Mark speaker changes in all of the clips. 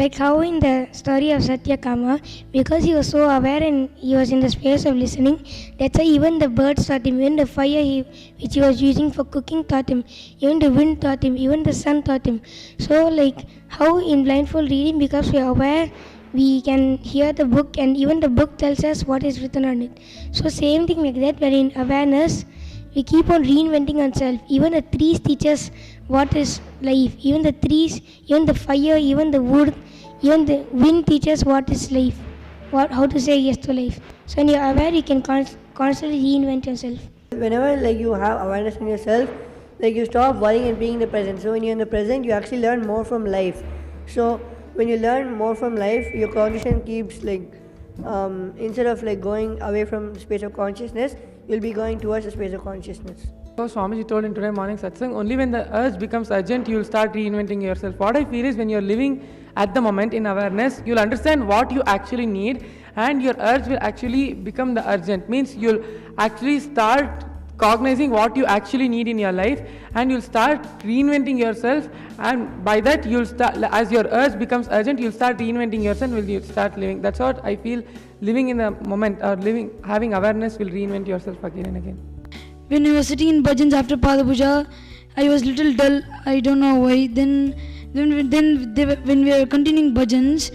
Speaker 1: Like how in the story of Satyakama, because he was so aware and he was in the space of listening, that's why even the birds taught him, even the fire which he was using for cooking taught him, even the wind taught him, even the sun taught him. So like how in blindfold reading, because we are aware, we can hear the book and even the book tells us what is written on it. So same thing like that, where in awareness, we keep on reinventing ourselves. Even the trees teach us what is life. Even the trees, even the fire, even the wood, even the wind teaches what is life. How to say yes to life. So when you're aware, you can constantly reinvent yourself.
Speaker 2: Whenever you have awareness in yourself, you stop worrying and being in the present. So when you're in the present, you actually learn more from life. So when you learn more from life, your cognition keeps instead of going away from the space of consciousness, you'll be going towards the space of consciousness.
Speaker 3: So Swamiji told in today morning satsang, only when the urge becomes urgent, you will start reinventing yourself. What I feel is when you're living at the moment in awareness, you'll understand what you actually need and your urge will actually become the urgent. Means you'll actually start cognizing what you actually need in your life and you'll start reinventing yourself, and by that you'll start, as your urge becomes urgent, you'll start reinventing yourself and you'll start living. That's what I feel, living in the moment or having awareness will reinvent yourself again and again.
Speaker 4: When I was sitting in bhajans after Pada Puja, I was little dull, I don't know why. Then when we were continuing bhajans,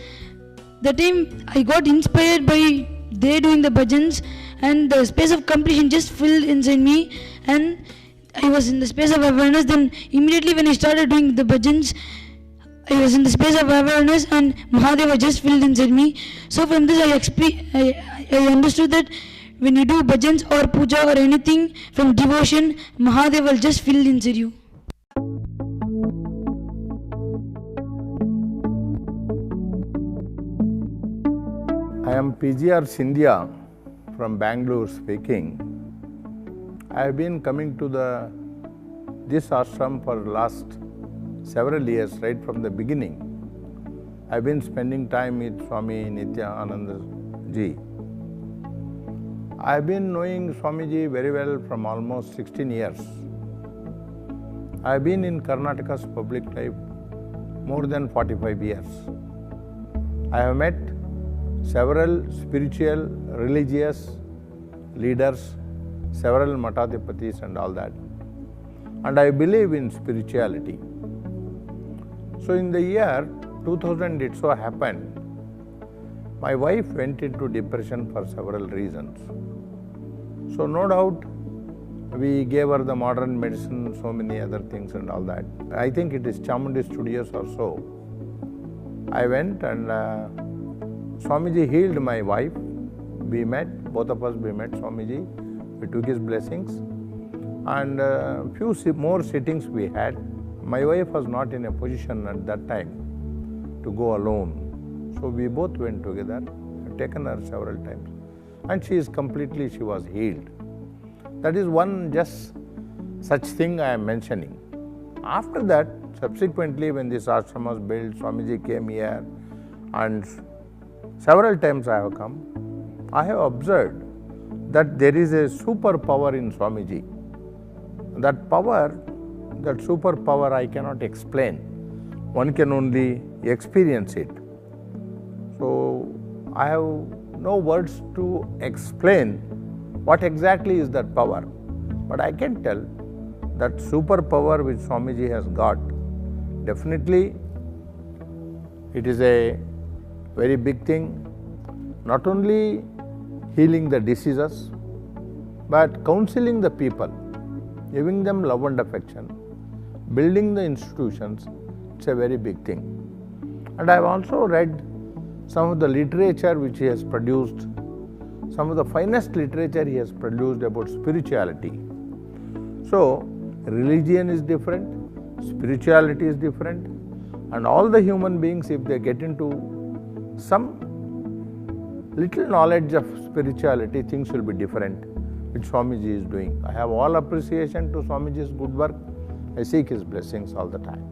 Speaker 4: the time I got inspired by they doing the bhajans, and the space of completion just filled inside me, and I was in the space of awareness. Then immediately when I started doing the bhajans, I was in the space of awareness and Mahadeva just filled inside me. So from this I understood that when you do bhajans or puja or anything from devotion, Mahadeva will just fill inside you.
Speaker 5: I am PGR Sindhya from Bangalore speaking. I have been coming to this ashram for last several years, right from the beginning. I have been spending time with Swami Nityananda Ji. I have been knowing Swamiji very well from almost 16 years. I have been in Karnataka's public life more than 45 years. I have met several spiritual, religious leaders, several Matadhipatis and all that. And I believe in spirituality. So in the year 2000 it so happened, my wife went into depression for several reasons. So no doubt we gave her the modern medicine, so many other things and all that. I think it is Chamundi Studios or so. I went and Swamiji healed my wife. We met, both of us we met Swamiji. We took his blessings and few more sittings we had. My wife was not in a position at that time to go alone. So we both went together. I've taken her several times. And she was healed. That is one just such thing I am mentioning. After that, subsequently when this ashram was built, Swamiji came here and several times I have come. I have observed that there is a superpower in Swamiji. That power, that superpower I cannot explain. One can only experience it. So I have no words to explain what exactly is that power. But I can tell that superpower which Swamiji has got, definitely it is a very big thing. Not only healing the diseases, but counseling the people, giving them love and affection, building the institutions, it's a very big thing. And I have also read some of the literature which he has produced, some of the finest literature he has produced about spirituality. So, religion is different, spirituality is different, and all the human beings, if they get into some little knowledge of spirituality, things will be different, which Swamiji is doing. I have all appreciation to Swamiji's good work. I seek his blessings all the time.